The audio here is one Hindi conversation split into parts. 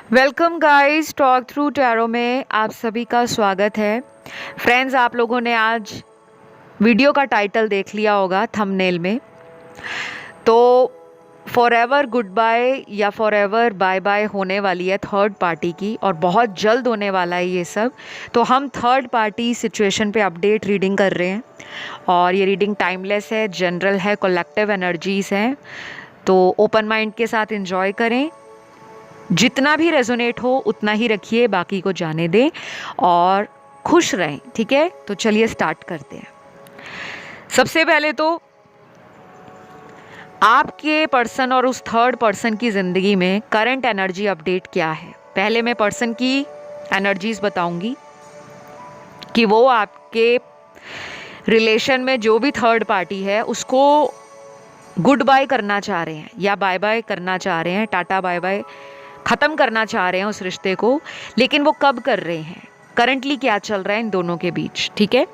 Welcome guys, talk through tarot में आप सभी का स्वागत है। फ्रेंड्स, आप लोगों ने आज वीडियो का टाइटल देख लिया होगा थंबनेल में। तो फॉर एवर गुड बाय या फॉर एवर बाय बाय होने वाली है थर्ड पार्टी की, और बहुत जल्द होने वाला है ये सब। तो हम थर्ड पार्टी सिचुएशन पे अपडेट रीडिंग कर रहे हैं, और ये रीडिंग टाइमलेस है, जनरल है, कलेक्टिव एनर्जीज हैं। तो ओपन माइंड के साथ एंजॉय करें, जितना भी रेजोनेट हो उतना ही रखिए, बाकी को जाने दें और खुश रहें। ठीक है, तो चलिए स्टार्ट करते हैं। सबसे पहले तो आपके पर्सन और उस थर्ड पर्सन की ज़िंदगी में करंट एनर्जी अपडेट क्या है। पहले मैं पर्सन की एनर्जीज बताऊंगी कि वो आपके रिलेशन में जो भी थर्ड पार्टी है उसको गुड बाय करना चाह रहे हैं या बाय बाय करना चाह रहे हैं, टाटा बाय बाय ख़त्म करना चाह रहे हैं उस रिश्ते को, लेकिन वो कब कर रहे हैं, करंटली क्या चल रहा है इन दोनों के बीच। ठीक है,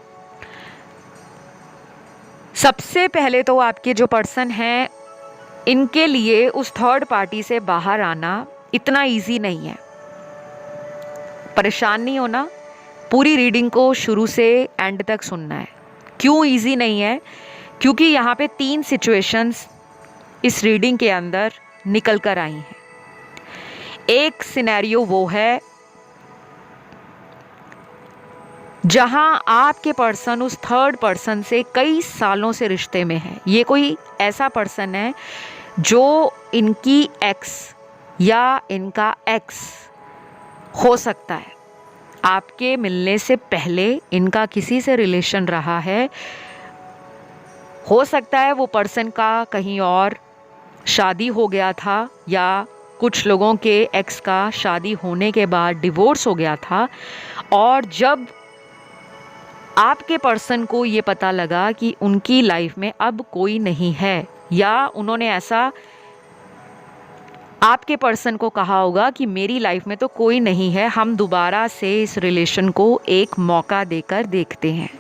सबसे पहले तो आपके जो पर्सन हैं, इनके लिए उस थर्ड पार्टी से बाहर आना इतना इजी नहीं है। परेशान नहीं होना, पूरी रीडिंग को शुरू से एंड तक सुनना है। क्यों इजी नहीं है? क्योंकि यहाँ पे 3 सिचुएशंस इस रीडिंग के अंदर निकल कर आई हैं। एक सिनेरियो वो है जहां आपके पर्सन उस थर्ड पर्सन से कई सालों से रिश्ते में है। ये कोई ऐसा पर्सन है जो इनकी एक्स या इनका एक्स हो सकता है। आपके मिलने से पहले इनका किसी से रिलेशन रहा है। हो सकता है वो पर्सन का कहीं और शादी हो गया था, या कुछ लोगों के एक्स का शादी होने के बाद डिवोर्स हो गया था, और जब आपके पर्सन को ये पता लगा कि उनकी लाइफ में अब कोई नहीं है, या उन्होंने ऐसा आपके पर्सन को कहा होगा कि मेरी लाइफ में तो कोई नहीं है, हम दोबारा से इस रिलेशन को एक मौका देकर देखते हैं।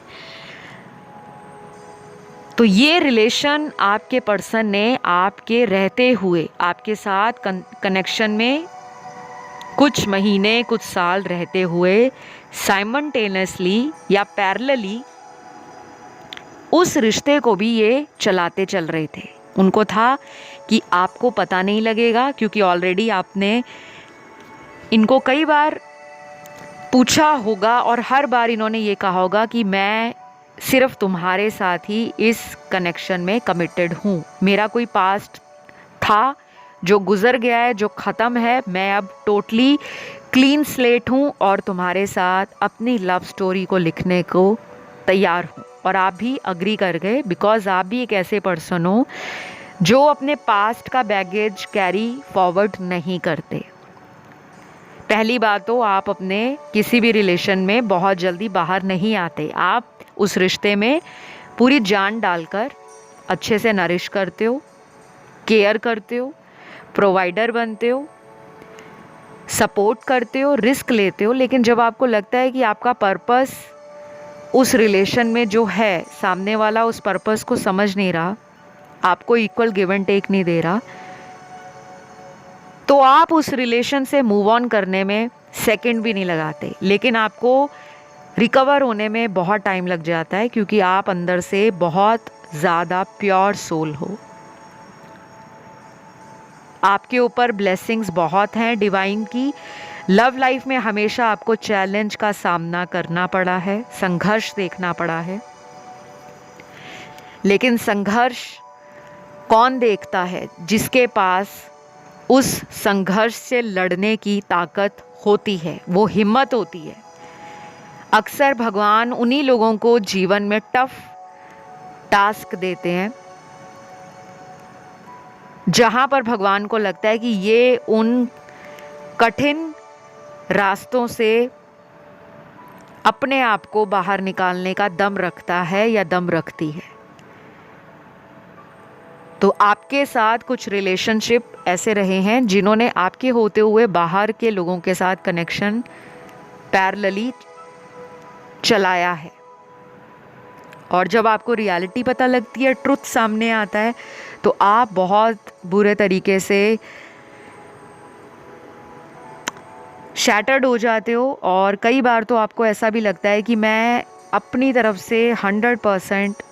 तो ये रिलेशन आपके पर्सन ने आपके रहते हुए, आपके साथ कनेक्शन में कुछ महीने, कुछ साल रहते हुए साइमल्टेनियसली या पैरेलली उस रिश्ते को भी ये चलाते चल रहे थे। उनको था कि आपको पता नहीं लगेगा, क्योंकि ऑलरेडी आपने इनको कई बार पूछा होगा और हर बार इन्होंने ये कहा होगा कि मैं सिर्फ तुम्हारे साथ ही इस कनेक्शन में कमिटेड हूँ। मेरा कोई पास्ट था जो गुजर गया है, जो ख़त्म है, मैं अब टोटली क्लीन स्लेट हूँ और तुम्हारे साथ अपनी लव स्टोरी को लिखने को तैयार हूँ। और आप भी अग्री कर गए, बिकॉज आप भी एक ऐसे पर्सन हो जो अपने पास्ट का बैगेज कैरी फॉरवर्ड नहीं करते। पहली बात तो आप अपने किसी भी रिलेशन में बहुत जल्दी बाहर नहीं आते। आप उस रिश्ते में पूरी जान डालकर अच्छे से नरिश करते हो, केयर करते हो, प्रोवाइडर बनते हो, सपोर्ट करते हो, रिस्क लेते हो। लेकिन जब आपको लगता है कि आपका पर्पस उस रिलेशन में जो है, सामने वाला उस पर्पस को समझ नहीं रहा, आपको इक्वल गिव एंड टेक नहीं दे रहा, तो आप उस रिलेशन से मूव ऑन करने में सेकंड भी नहीं लगाते। लेकिन आपको रिकवर होने में बहुत टाइम लग जाता है, क्योंकि आप अंदर से बहुत ज़्यादा प्योर सोल हो। आपके ऊपर ब्लेसिंग्स बहुत हैं डिवाइन की। लव लाइफ में हमेशा आपको चैलेंज का सामना करना पड़ा है, संघर्ष देखना पड़ा है। लेकिन संघर्ष कौन देखता है? जिसके पास उस संघर्ष से लड़ने की ताकत होती है, वो हिम्मत होती है। अक्सर भगवान उन्हीं लोगों को जीवन में टफ टास्क देते हैं जहाँ पर भगवान को लगता है कि ये उन कठिन रास्तों से अपने आप को बाहर निकालने का दम रखता है या दम रखती है। तो आपके साथ कुछ रिलेशनशिप ऐसे रहे हैं जिन्होंने आपके होते हुए बाहर के लोगों के साथ कनेक्शन पैरेलली चलाया है। और जब आपको रियलिटी पता लगती है, ट्रुथ सामने आता है, तो आप बहुत बुरे तरीके से शैटर्ड हो जाते हो। और कई बार तो आपको ऐसा भी लगता है कि मैं अपनी तरफ से 100%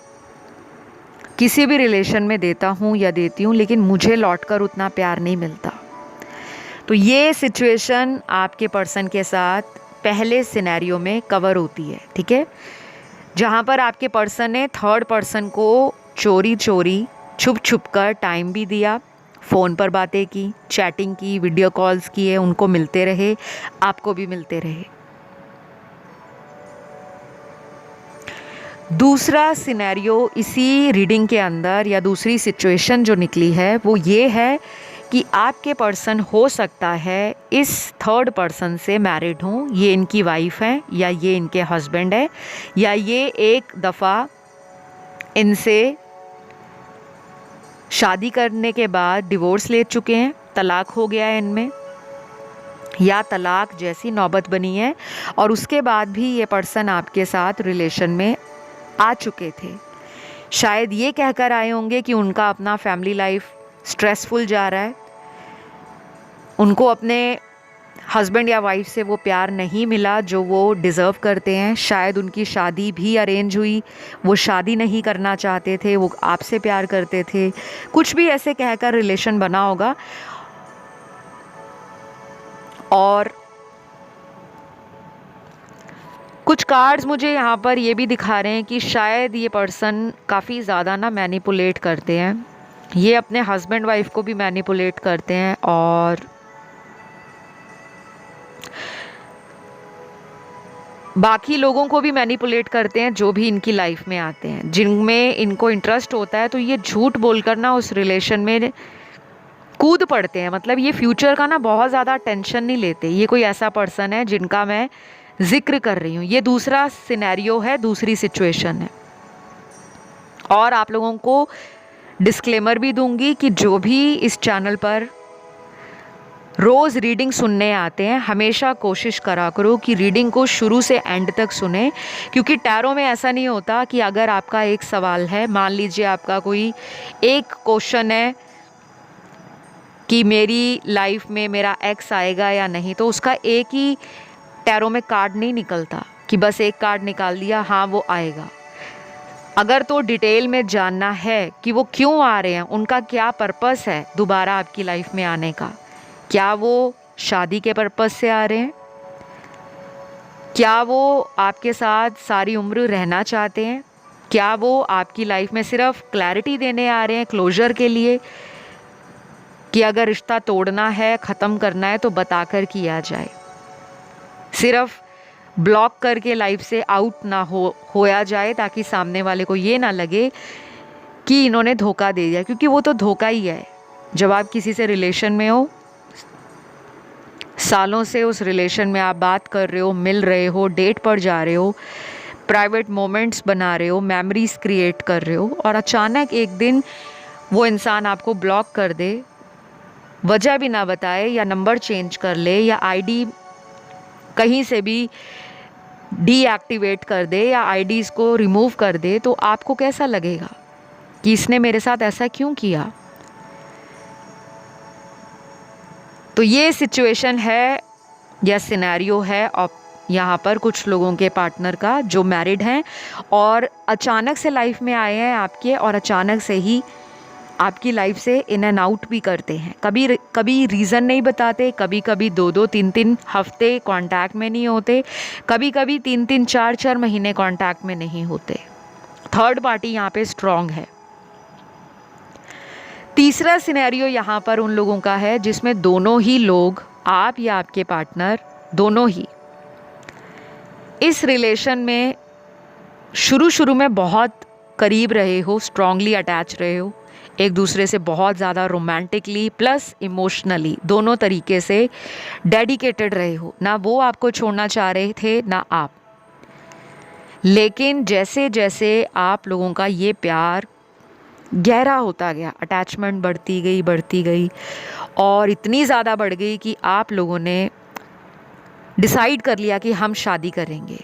किसी भी रिलेशन में देता हूँ या देती हूँ, लेकिन मुझे लौटकर उतना प्यार नहीं मिलता। तो ये सिचुएशन आपके पर्सन के साथ पहले सिनेरियो में कवर होती है, ठीक है, जहाँ पर आपके पर्सन ने थर्ड पर्सन को चोरी चोरी छुप छुप कर टाइम भी दिया, फ़ोन पर बातें की, चैटिंग की, वीडियो कॉल्स किए, उनको मिलते रहे, आपको भी मिलते रहे। दूसरा सिनेरियो इसी रीडिंग के अंदर या दूसरी सिचुएशन जो निकली है वो ये है कि आपके पर्सन हो सकता है इस थर्ड पर्सन से मैरिड हों, ये इनकी वाइफ है या ये इनके हस्बैंड है, या ये एक दफ़ा इनसे शादी करने के बाद डिवोर्स ले चुके हैं, तलाक हो गया है इनमें, या तलाक जैसी नौबत बनी है और उसके बाद भी ये पर्सन आपके साथ रिलेशन में आ चुके थे। शायद ये कहकर आए होंगे कि उनका अपना फैमिली लाइफ स्ट्रेसफुल जा रहा है, उनको अपने हस्बैंड या वाइफ से वो प्यार नहीं मिला जो वो डिज़र्व करते हैं। शायद उनकी शादी भी अरेंज हुई, वो शादी नहीं करना चाहते थे, वो आपसे प्यार करते थे, कुछ भी ऐसे कहकर रिलेशन बना होगा। और कुछ कार्ड्स मुझे यहाँ पर ये भी दिखा रहे हैं कि शायद ये पर्सन काफ़ी ज़्यादा ना मैनिपुलेट करते हैं, ये अपने हस्बैंड वाइफ को भी मैनिपुलेट करते हैं और बाकी लोगों को भी मैनिपुलेट करते हैं जो भी इनकी लाइफ में आते हैं, जिनमें इनको इंटरेस्ट होता है। तो ये झूठ बोलकर ना उस रिलेशन में कूद पड़ते हैं। मतलब ये फ्यूचर का ना बहुत ज़्यादा टेंशन नहीं लेते। ये कोई ऐसा पर्सन है जिनका मैं जिक्र कर रही हूँ। ये दूसरा सिनेरियो है, दूसरी सिचुएशन है। और आप लोगों को डिस्क्लेमर भी दूंगी कि जो भी इस चैनल पर रोज़ रीडिंग सुनने आते हैं, हमेशा कोशिश करा करो कि रीडिंग को शुरू से एंड तक सुने, क्योंकि टैरो में ऐसा नहीं होता कि अगर आपका एक सवाल है, मान लीजिए आपका कोई एक क्वेश्चन है कि मेरी लाइफ में मेरा एक्स आएगा या नहीं, तो उसका एक ही टैरो में कार्ड नहीं निकलता कि बस एक कार्ड निकाल दिया हाँ वो आएगा। अगर तो डिटेल में जानना है कि वो क्यों आ रहे हैं, उनका क्या पर्पस है दोबारा आपकी लाइफ में आने का, क्या वो शादी के पर्पस से आ रहे हैं, क्या वो आपके साथ सारी उम्र रहना चाहते हैं, क्या वो आपकी लाइफ में सिर्फ क्लैरिटी देने आ रहे हैं, क्लोजर के लिए, कि अगर रिश्ता तोड़ना है, ख़त्म करना है तो बताकर किया जाए, सिर्फ ब्लॉक करके लाइफ से आउट ना होया जाए, ताकि सामने वाले को ये ना लगे कि इन्होंने धोखा दे दिया, क्योंकि वो तो धोखा ही है। जब आप किसी से रिलेशन में हो, सालों से उस रिलेशन में आप बात कर रहे हो, मिल रहे हो, डेट पर जा रहे हो, प्राइवेट मोमेंट्स बना रहे हो, मेमोरीज क्रिएट कर रहे हो, और अचानक एक दिन वो इंसान आपको ब्लॉक कर दे, वजह भी ना बताए, या नंबर चेंज कर ले, या आईडी कहीं से भी डीएक्टिवेट कर दे, या आईडीज़ को रिमूव कर दे, तो आपको कैसा लगेगा कि इसने मेरे साथ ऐसा क्यों किया। तो ये सिचुएशन है या सिनेरियो है और यहाँ पर कुछ लोगों के पार्टनर का जो मैरिड हैं और अचानक से लाइफ में आए हैं आपके, और अचानक से ही आपकी लाइफ से इन एंड आउट भी करते हैं। कभी रीज़न नहीं बताते, कभी कभी 2-2 3-3 हफ्ते कांटेक्ट में नहीं होते, कभी कभी 3-3 4-4 महीने कांटेक्ट में नहीं होते। थर्ड पार्टी यहाँ पे स्ट्रॉन्ग है। तीसरा सिनेरियो यहाँ पर उन लोगों का है जिसमें दोनों ही लोग, आप या आपके पार्टनर, दोनों ही इस रिलेशन में शुरू में बहुत करीब रहे हो, स्ट्रांगली अटैच रहे हो, एक दूसरे से बहुत ज़्यादा रोमांटिकली प्लस इमोशनली दोनों तरीके से डेडिकेटेड रहे हो। ना वो आपको छोड़ना चाह रहे थे ना आप। लेकिन जैसे जैसे आप लोगों का ये प्यार गहरा होता गया, अटैचमेंट बढ़ती गई और इतनी ज़्यादा बढ़ गई कि आप लोगों ने डिसाइड कर लिया कि हम शादी करेंगे।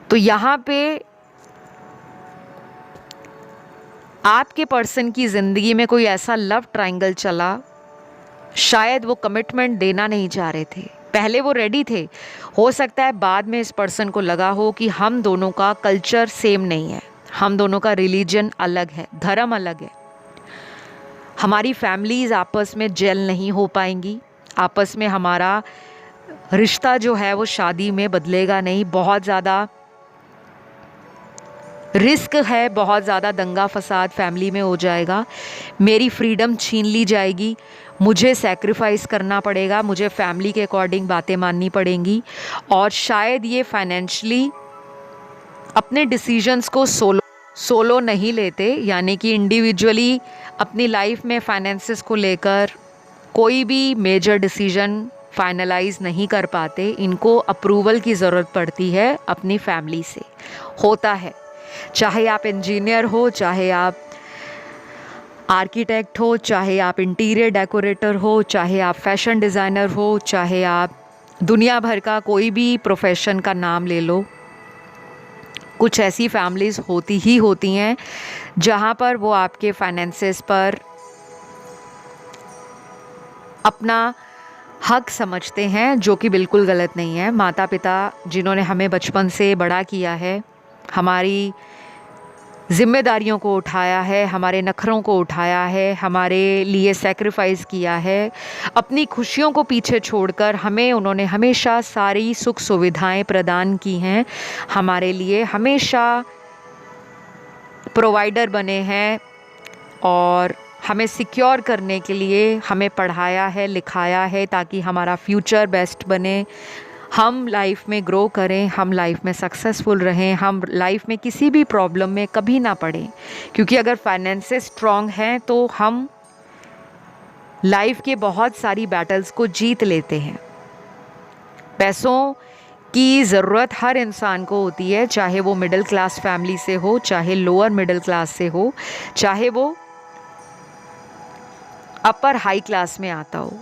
तो यहाँ पे आपके पर्सन की ज़िंदगी में कोई ऐसा लव ट्रायंगल चला शायद वो कमिटमेंट देना नहीं चाह रहे थे, पहले वो रेडी थे। हो सकता है बाद में इस पर्सन को लगा हो कि हम दोनों का कल्चर सेम नहीं है, हम दोनों का रिलीजन अलग है, धर्म अलग है, हमारी फैमिलीज़ आपस में जेल नहीं हो पाएंगी, आपस में हमारा रिश्ता जो है वो शादी में बदलेगा नहीं, बहुत ज़्यादा रिस्क है, बहुत ज़्यादा दंगा फसाद फैमिली में हो जाएगा, मेरी फ्रीडम छीन ली जाएगी, मुझे सैक्रिफाइस करना पड़ेगा, मुझे फैमिली के अकॉर्डिंग बातें माननी पड़ेंगी। और शायद ये फाइनेंशली अपने डिसीजंस को सोलो नहीं लेते, यानी कि इंडिविजुअली अपनी लाइफ में फाइनेंसेस को लेकर कोई भी मेजर डिसीजन फाइनलाइज नहीं कर पाते, इनको अप्रूवल की ज़रूरत पड़ती है अपनी फैमिली से। होता है, चाहे आप इंजीनियर हो, चाहे आप आर्किटेक्ट हो, चाहे आप इंटीरियर डेकोरेटर हो, चाहे आप फैशन डिज़ाइनर हो, चाहे आप दुनिया भर का कोई भी प्रोफेशन का नाम ले लो, कुछ ऐसी फैमिलीज़ होती हैं जहाँ पर वो आपके फाइनेंसेस पर अपना हक समझते हैं, जो कि बिल्कुल गलत नहीं है। माता पिता जिन्होंने हमें बचपन से बड़ा किया है, हमारी जिम्मेदारियों को उठाया है, हमारे नखरों को उठाया है, हमारे लिए सैक्रिफाइस किया है, अपनी खुशियों को पीछे छोड़कर हमें उन्होंने हमेशा सारी सुख सुविधाएं प्रदान की हैं, हमारे लिए हमेशा प्रोवाइडर बने हैं और हमें सिक्योर करने के लिए हमें पढ़ाया है, लिखाया है, ताकि हमारा फ्यूचर बेस्ट बने, हम लाइफ में ग्रो करें, हम लाइफ में सक्सेसफुल रहें, हम लाइफ में किसी भी प्रॉब्लम में कभी ना पड़ें। क्योंकि अगर फाइनेंसेस स्ट्रॉन्ग हैं तो हम लाइफ के बहुत सारी बैटल्स को जीत लेते हैं। पैसों की ज़रूरत हर इंसान को होती है, चाहे वो मिडिल क्लास फैमिली से हो, चाहे लोअर मिडिल क्लास से हो, चाहे वो अपर हाई क्लास में आता हो।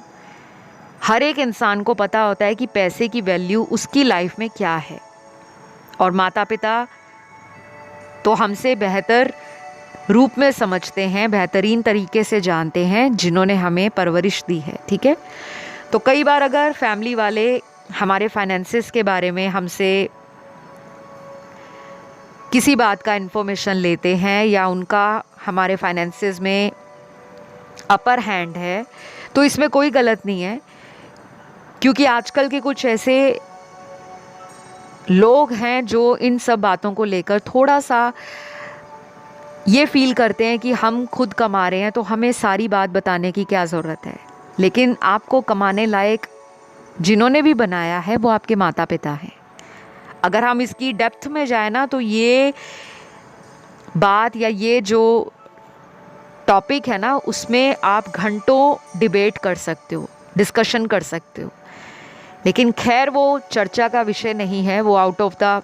हर एक इंसान को पता होता है कि पैसे की वैल्यू उसकी लाइफ में क्या है, और माता पिता तो हमसे बेहतर रूप में समझते हैं, बेहतरीन तरीके से जानते हैं, जिन्होंने हमें परवरिश दी है। ठीक है, तो कई बार अगर फैमिली वाले हमारे फाइनेंसेस के बारे में हमसे किसी बात का इन्फॉर्मेशन लेते हैं या उनका हमारे फाइनेंसेस में अपर हैंड है, तो इसमें कोई गलत नहीं है। क्योंकि आजकल के कुछ ऐसे लोग हैं जो इन सब बातों को लेकर थोड़ा सा ये फील करते हैं कि हम खुद कमा रहे हैं तो हमें सारी बात बताने की क्या ज़रूरत है। लेकिन आपको कमाने लायक जिन्होंने भी बनाया है वो आपके माता पिता हैं। अगर हम इसकी डेप्थ में जाए ना, तो ये बात या ये जो टॉपिक है ना, उसमें आप घंटों डिबेट कर सकते हो, डिस्कशन कर सकते हो। लेकिन खैर वो चर्चा का विषय नहीं है, वो आउट ऑफ द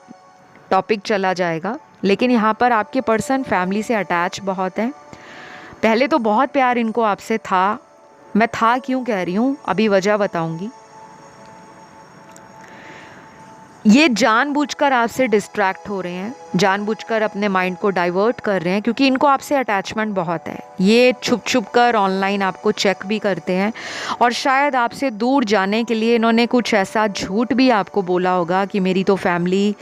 टॉपिक चला जाएगा। लेकिन यहाँ पर आपके पर्सन फैमिली से अटैच बहुत हैं। पहले तो बहुत प्यार इनको आपसे था, मैं था क्यों कह रही हूँ अभी वजह बताऊँगी। ये जानबूझकर आपसे डिस्ट्रैक्ट हो रहे हैं, जानबूझकर अपने माइंड को डाइवर्ट कर रहे हैं, क्योंकि इनको आपसे अटैचमेंट बहुत है। ये छुप छुप कर ऑनलाइन आपको चेक भी करते हैं, और शायद आपसे दूर जाने के लिए इन्होंने कुछ ऐसा झूठ भी आपको बोला होगा कि मेरी तो फैमिली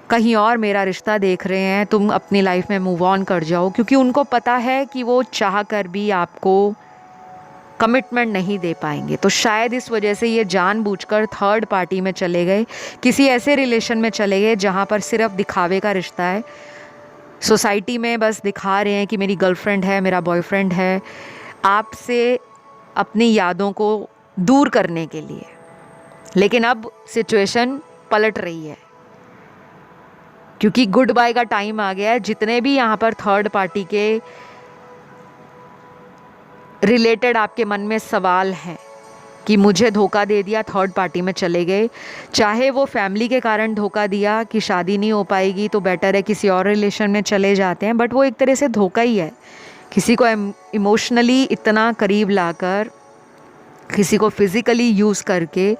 कहीं और मेरा रिश्ता देख रहे हैं, तुम अपनी लाइफ में मूव ऑन कर जाओ। क्योंकि उनको पता है कि वो चाह कर भी आपको कमिटमेंट नहीं दे पाएंगे। तो शायद इस वजह से ये जानबूझकर थर्ड पार्टी में चले गए, किसी ऐसे रिलेशन में चले गए जहाँ पर सिर्फ दिखावे का रिश्ता है। सोसाइटी में बस दिखा रहे हैं कि मेरी गर्लफ्रेंड है, मेरा बॉयफ्रेंड है, आपसे अपनी यादों को दूर करने के लिए। लेकिन अब सिचुएशन पलट रही है, क्योंकि गुड बाय का टाइम आ गया है। जितने भी यहाँ पर थर्ड पार्टी के रिलेटेड आपके मन में सवाल हैं कि मुझे धोखा दे दिया, थर्ड पार्टी में चले गए, चाहे वो फैमिली के कारण धोखा दिया कि शादी नहीं हो पाएगी तो बेटर है किसी और रिलेशन में चले जाते हैं, बट वो एक तरह से धोखा ही है। किसी को इमोशनली इतना करीब लाकर, किसी को फिज़िकली यूज़ करके,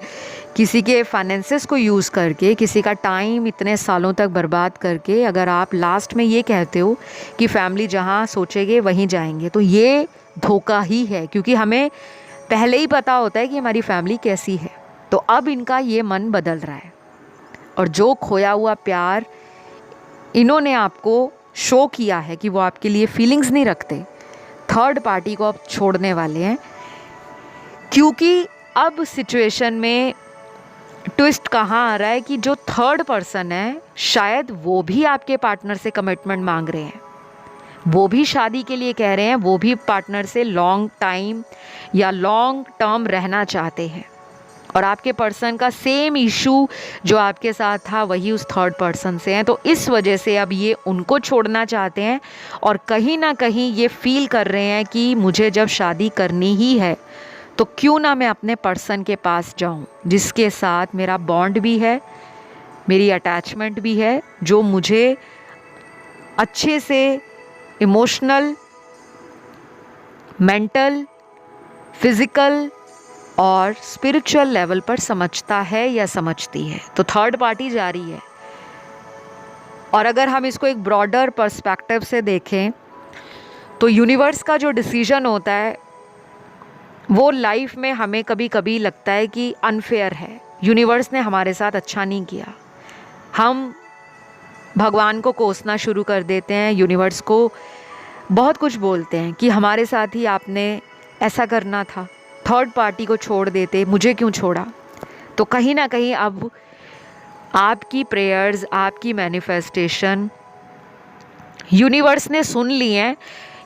किसी के फाइनेंसेस को यूज़ करके, किसी का टाइम इतने सालों तक बर्बाद करके अगर आप लास्ट में ये कहते हो कि फैमिली जहाँ सोचेंगे वहीं जाएंगे, तो ये धोखा ही है। क्योंकि हमें पहले ही पता होता है कि हमारी फैमिली कैसी है। तो अब इनका ये मन बदल रहा है और जो खोया हुआ प्यार इन्होंने आपको शो किया है कि वो आपके लिए फीलिंग्स नहीं रखते, थर्ड पार्टी को अब छोड़ने वाले हैं। क्योंकि अब सिचुएशन में ट्विस्ट कहाँ आ रहा है कि जो थर्ड पर्सन है शायद वो भी आपके पार्टनर से कमिटमेंट मांग रहे हैं, वो भी शादी के लिए कह रहे हैं, वो भी पार्टनर से लॉन्ग टाइम या लॉन्ग टर्म रहना चाहते हैं। और आपके पर्सन का सेम इशू जो आपके साथ था वही उस थर्ड पर्सन से है। तो इस वजह से अब ये उनको छोड़ना चाहते हैं और कहीं ना कहीं ये फील कर रहे हैं कि मुझे जब शादी करनी ही है तो क्यों ना मैं अपने पर्सन के पास जाऊं जिसके साथ मेरा बॉन्ड भी है, मेरी अटैचमेंट भी है, जो मुझे अच्छे से इमोशनल, मेंटल, फिज़िकल और स्पिरिचुअल लेवल पर समझता है या समझती है। तो थर्ड पार्टी जा रही है। और अगर हम इसको एक ब्रॉडर पर्सपेक्टिव से देखें तो यूनिवर्स का जो डिसीजन होता है वो लाइफ में हमें कभी कभी लगता है कि अनफेयर है, यूनिवर्स ने हमारे साथ अच्छा नहीं किया। हम भगवान को कोसना शुरू कर देते हैं, यूनिवर्स को बहुत कुछ बोलते हैं कि हमारे साथ ही आपने ऐसा करना था, थर्ड पार्टी को छोड़ देते, मुझे क्यों छोड़ा। तो कहीं ना कहीं अब आपकी प्रेयर्स, आपकी मैनिफेस्टेशन यूनिवर्स ने सुन ली हैं।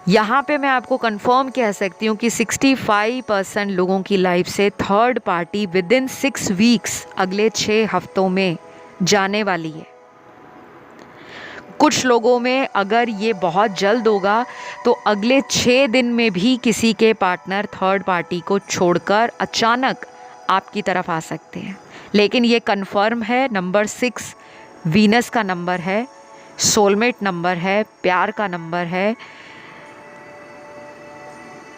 यहाँ पे मैं आपको कंफर्म कह सकती हूँ कि 65% लोगों की लाइफ से third party with in 6 weeks, अगले 6 हफ्तों में जाने वाली है। कुछ लोगों में अगर ये बहुत जल्द होगा तो अगले 6 दिन में भी किसी के पार्टनर थर्ड पार्टी को छोड़कर अचानक आपकी तरफ आ सकते हैं। लेकिन ये कंफर्म है, नंबर 6 वीनस का नंबर है, सोलमेट नंबर है, प्यार का नंबर है,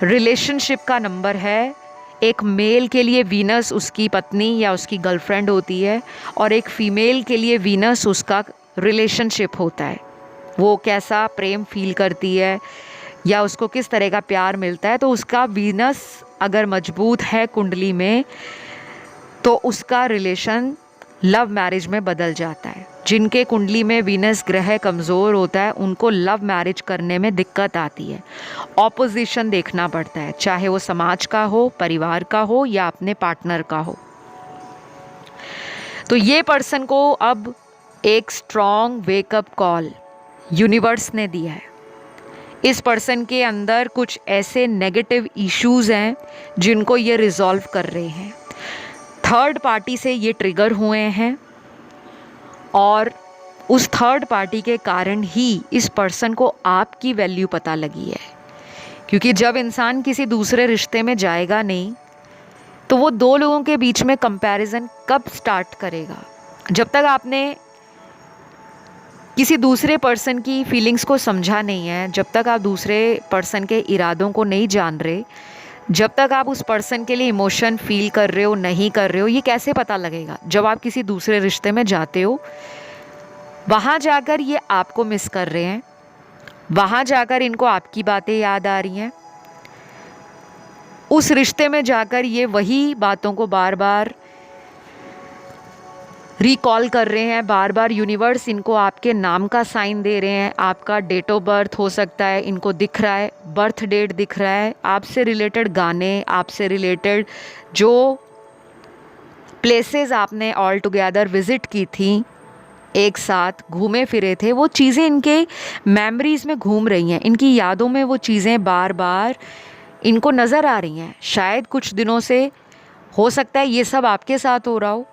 रिलेशनशिप का नंबर है। एक मेल के लिए वीनस उसकी पत्नी या उसकी गर्लफ्रेंड होती है और एक फीमेल के लिए वीनस उसका रिलेशनशिप होता है। वो कैसा प्रेम फील करती है या उसको किस तरह का प्यार मिलता है। तो उसका वीनस अगर मजबूत है कुंडली में तो उसका रिलेशन लव मैरिज में बदल जाता है। जिनके कुंडली में वीनस ग्रह कमज़ोर होता है उनको लव मैरिज करने में दिक्कत आती है, ऑपोजिशन देखना पड़ता है, चाहे वो समाज का हो, परिवार का हो या अपने पार्टनर का हो। तो ये पर्सन को अब एक स्ट्रॉन्ग वेकअप कॉल यूनिवर्स ने दिया है। इस पर्सन के अंदर कुछ ऐसे नेगेटिव इश्यूज़ हैं जिनको ये रिजॉल्व कर रहे हैं। थर्ड पार्टी से ये ट्रिगर हुए हैं और उस थर्ड पार्टी के कारण ही इस पर्सन को आपकी वैल्यू पता लगी है। क्योंकि जब इंसान किसी दूसरे रिश्ते में जाएगा नहीं तो वो दो लोगों के बीच में कंपैरिजन कब स्टार्ट करेगा। जब तक आपने किसी दूसरे पर्सन की फीलिंग्स को समझा नहीं है, जब तक आप दूसरे पर्सन के इरादों को नहीं जान रहे, जब तक आप उस पर्सन के लिए इमोशन फील कर रहे हो नहीं कर रहे हो, ये कैसे पता लगेगा। जब आप किसी दूसरे रिश्ते में जाते हो वहाँ जाकर ये आपको मिस कर रहे हैं, वहाँ जाकर इनको आपकी बातें याद आ रही हैं, उस रिश्ते में जाकर ये वही बातों को बार बार रिकॉल कर रहे हैं। बार बार यूनिवर्स इनको आपके नाम का साइन दे रहे हैं, आपका डेट ऑफ बर्थ हो सकता है इनको दिख रहा है, बर्थ डेट दिख रहा है, आपसे रिलेटेड गाने, आपसे रिलेटेड जो प्लेसेस आपने ऑल टुगेदर विज़िट की थी, एक साथ घूमे फिरे थे, वो चीज़ें इनके मेमोरीज़ में घूम रही हैं, इनकी यादों में वो चीज़ें बार बार इनको नज़र आ रही हैं। शायद कुछ दिनों से हो सकता है ये सब आपके साथ हो रहा हो,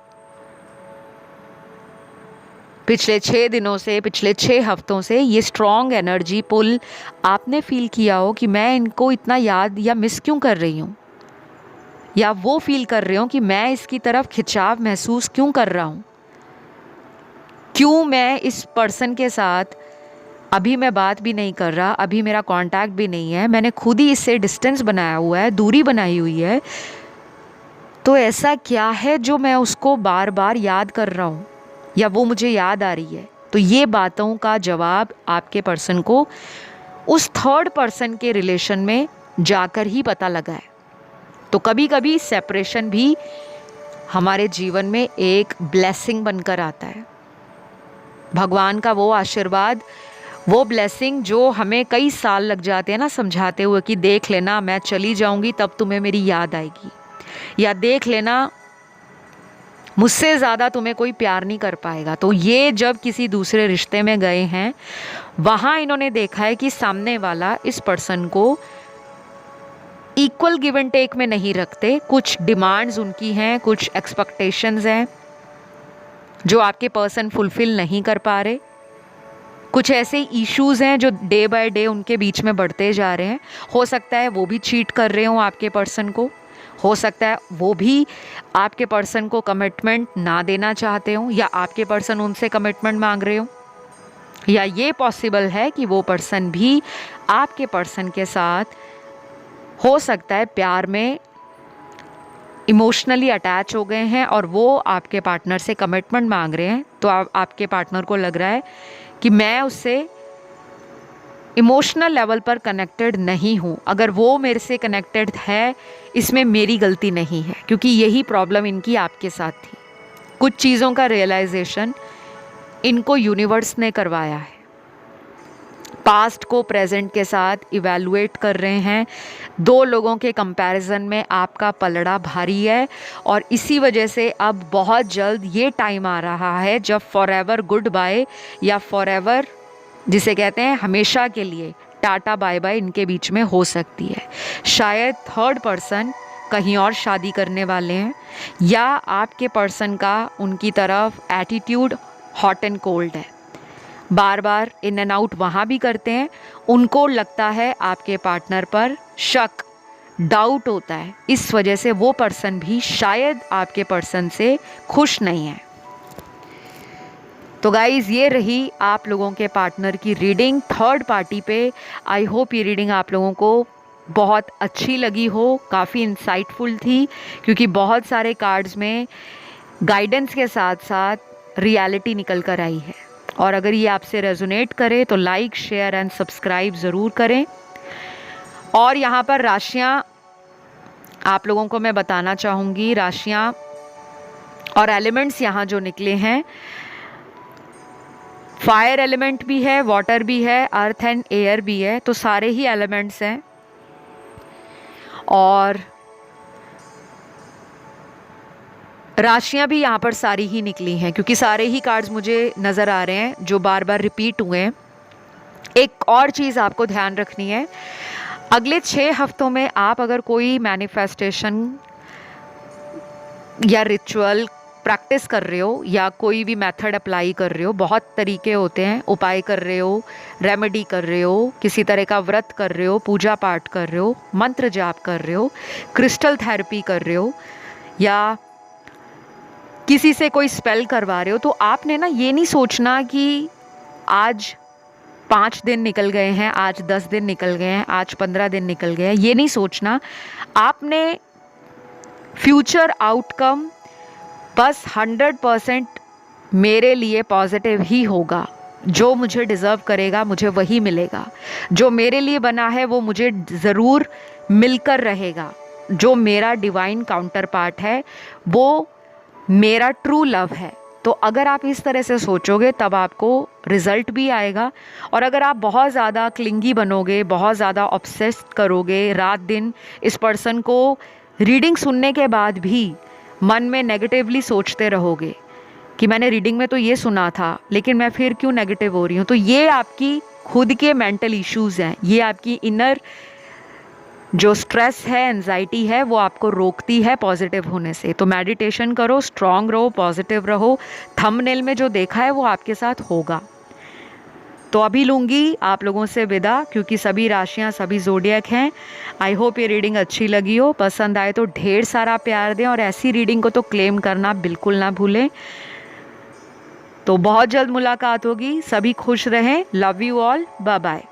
पिछले 6 दिनों से, पिछले 6 हफ्तों से ये स्ट्रॉन्ग एनर्जी पुल आपने फील किया हो कि मैं इनको इतना याद या मिस क्यों कर रही हूँ, या वो फील कर रहे हो कि मैं इसकी तरफ खिंचाव महसूस क्यों कर रहा हूँ, क्यों मैं इस पर्सन के साथ अभी मैं बात भी नहीं कर रहा, अभी मेरा कांटेक्ट भी नहीं है, मैंने खुद ही इससे डिस्टेंस बनाया हुआ है, दूरी बनाई हुई है। तो ऐसा क्या है जो मैं उसको बार बार याद कर रहा हूँ या वो मुझे याद आ रही है। तो ये बातों का जवाब आपके पर्सन को उस थर्ड पर्सन के रिलेशन में जाकर ही पता लगा है। तो कभी कभी सेपरेशन भी हमारे जीवन में एक ब्लेसिंग बनकर आता है, भगवान का वो आशीर्वाद, वो ब्लेसिंग जो हमें कई साल लग जाते हैं ना समझाते हुए कि देख लेना मैं चली जाऊंगी तब तुम्हें मेरी याद आएगी, या देख लेना मुझसे ज़्यादा तुम्हें कोई प्यार नहीं कर पाएगा। तो ये जब किसी दूसरे रिश्ते में गए हैं, वहाँ इन्होंने देखा है कि सामने वाला इस पर्सन को इक्वल गिव एंड टेक में नहीं रखते, कुछ डिमांड्स उनकी हैं, कुछ एक्सपेक्टेशंस हैं जो आपके पर्सन फुलफिल नहीं कर पा रहे, कुछ ऐसे इश्यूज हैं जो डे बाय डे उनके बीच में बढ़ते जा रहे हैं। हो सकता है वो भी चीट कर रहे हों आपके पर्सन को, हो सकता है वो भी आपके पर्सन को कमिटमेंट ना देना चाहते हों, या आपके पर्सन उनसे कमिटमेंट मांग रहे हों, या ये पॉसिबल है कि वो पर्सन भी आपके पर्सन के साथ हो सकता है प्यार में इमोशनली अटैच हो गए हैं और वो आपके पार्टनर से कमिटमेंट मांग रहे हैं। तो आपके पार्टनर को लग रहा है कि मैं उससे इमोशनल लेवल पर कनेक्टेड नहीं हूँ, अगर वो मेरे से कनेक्टेड है इसमें मेरी गलती नहीं है, क्योंकि यही प्रॉब्लम इनकी आपके साथ थी। कुछ चीज़ों का रियलाइजेशन इनको यूनिवर्स ने करवाया है, पास्ट को प्रेजेंट के साथ इवैल्यूएट कर रहे हैं। दो लोगों के कंपैरिजन में आपका पलड़ा भारी है और इसी वजह से अब बहुत जल्द ये टाइम आ रहा है जब फॉरएवर गुड बाय या फॉरएवर जिसे कहते हैं हमेशा के लिए टाटा बाय बाय इनके बीच में हो सकती है। शायद थर्ड पर्सन कहीं और शादी करने वाले हैं, या आपके पर्सन का उनकी तरफ एटीट्यूड हॉट एंड कोल्ड है, बार बार इन एंड आउट वहाँ भी करते हैं। उनको लगता है आपके पार्टनर पर शक, डाउट होता है, इस वजह से वो पर्सन भी शायद आपके पर्सन से खुश नहीं है। तो गाइज़ ये रही आप लोगों के पार्टनर की रीडिंग थर्ड पार्टी पे। आई होप ये रीडिंग आप लोगों को बहुत अच्छी लगी हो, काफ़ी इंसाइटफुल थी, क्योंकि बहुत सारे कार्ड्स में गाइडेंस के साथ साथ रियलिटी निकल कर आई है। और अगर ये आपसे रेजोनेट करे तो लाइक शेयर एंड सब्सक्राइब ज़रूर करें। और यहाँ पर राशियाँ आप लोगों को मैं बताना चाहूँगी, राशियाँ और एलिमेंट्स यहाँ जो निकले हैं, फायर एलिमेंट भी है, वाटर भी है, अर्थ एंड एयर भी है, तो सारे ही एलिमेंट्स हैं। और राशियां भी यहाँ पर सारी ही निकली हैं, क्योंकि सारे ही कार्ड्स मुझे नज़र आ रहे हैं जो बार बार रिपीट हुए हैं। एक और चीज़ आपको ध्यान रखनी है, अगले 6 हफ्तों में आप अगर कोई मैनिफेस्टेशन या रिचुअल प्रैक्टिस कर रहे हो या कोई भी मेथड अप्लाई कर रहे हो, बहुत तरीके होते हैं, उपाय कर रहे हो, रेमेडी कर रहे हो, किसी तरह का व्रत कर रहे हो, पूजा पाठ कर रहे हो, मंत्र जाप कर रहे हो, क्रिस्टल थेरेपी कर रहे हो, या किसी से कोई स्पेल करवा रहे हो, तो आपने ना ये नहीं सोचना कि आज 5 दिन निकल गए हैं, आज 10 दिन निकल गए हैं, आज 15 दिन निकल गए हैं, ये नहीं सोचना। आपने फ्यूचर आउटकम बस 100% मेरे लिए पॉजिटिव ही होगा, जो मुझे डिज़र्व करेगा मुझे वही मिलेगा, जो मेरे लिए बना है वो मुझे ज़रूर मिलकर रहेगा, जो मेरा डिवाइन काउंटर पार्ट है वो मेरा ट्रू लव है। तो अगर आप इस तरह से सोचोगे तब आपको रिज़ल्ट भी आएगा। और अगर आप बहुत ज़्यादा क्लिंगी बनोगे, बहुत ज़्यादा ऑब्सेस्ड करोगे, रात दिन इस पर्सन को रीडिंग सुनने के बाद भी मन में नेगेटिवली सोचते रहोगे कि मैंने रीडिंग में तो ये सुना था लेकिन मैं फिर क्यों नेगेटिव हो रही हूँ, तो ये आपकी खुद के मेंटल इश्यूज़ हैं, ये आपकी इनर जो स्ट्रेस है, एंजाइटी है, वो आपको रोकती है पॉजिटिव होने से। तो मेडिटेशन करो, स्ट्रांग रहो, पॉजिटिव रहो, थंबनेल में जो देखा है वो आपके साथ होगा। तो अभी लूँगी आप लोगों से विदा, क्योंकि सभी राशियाँ, सभी ज़ोडिएक हैं। आई होप ये रीडिंग अच्छी लगी हो, पसंद आए तो ढेर सारा प्यार दें और ऐसी रीडिंग को तो क्लेम करना बिल्कुल ना भूलें। तो बहुत जल्द मुलाकात होगी, सभी खुश रहें, love you all, bye bye.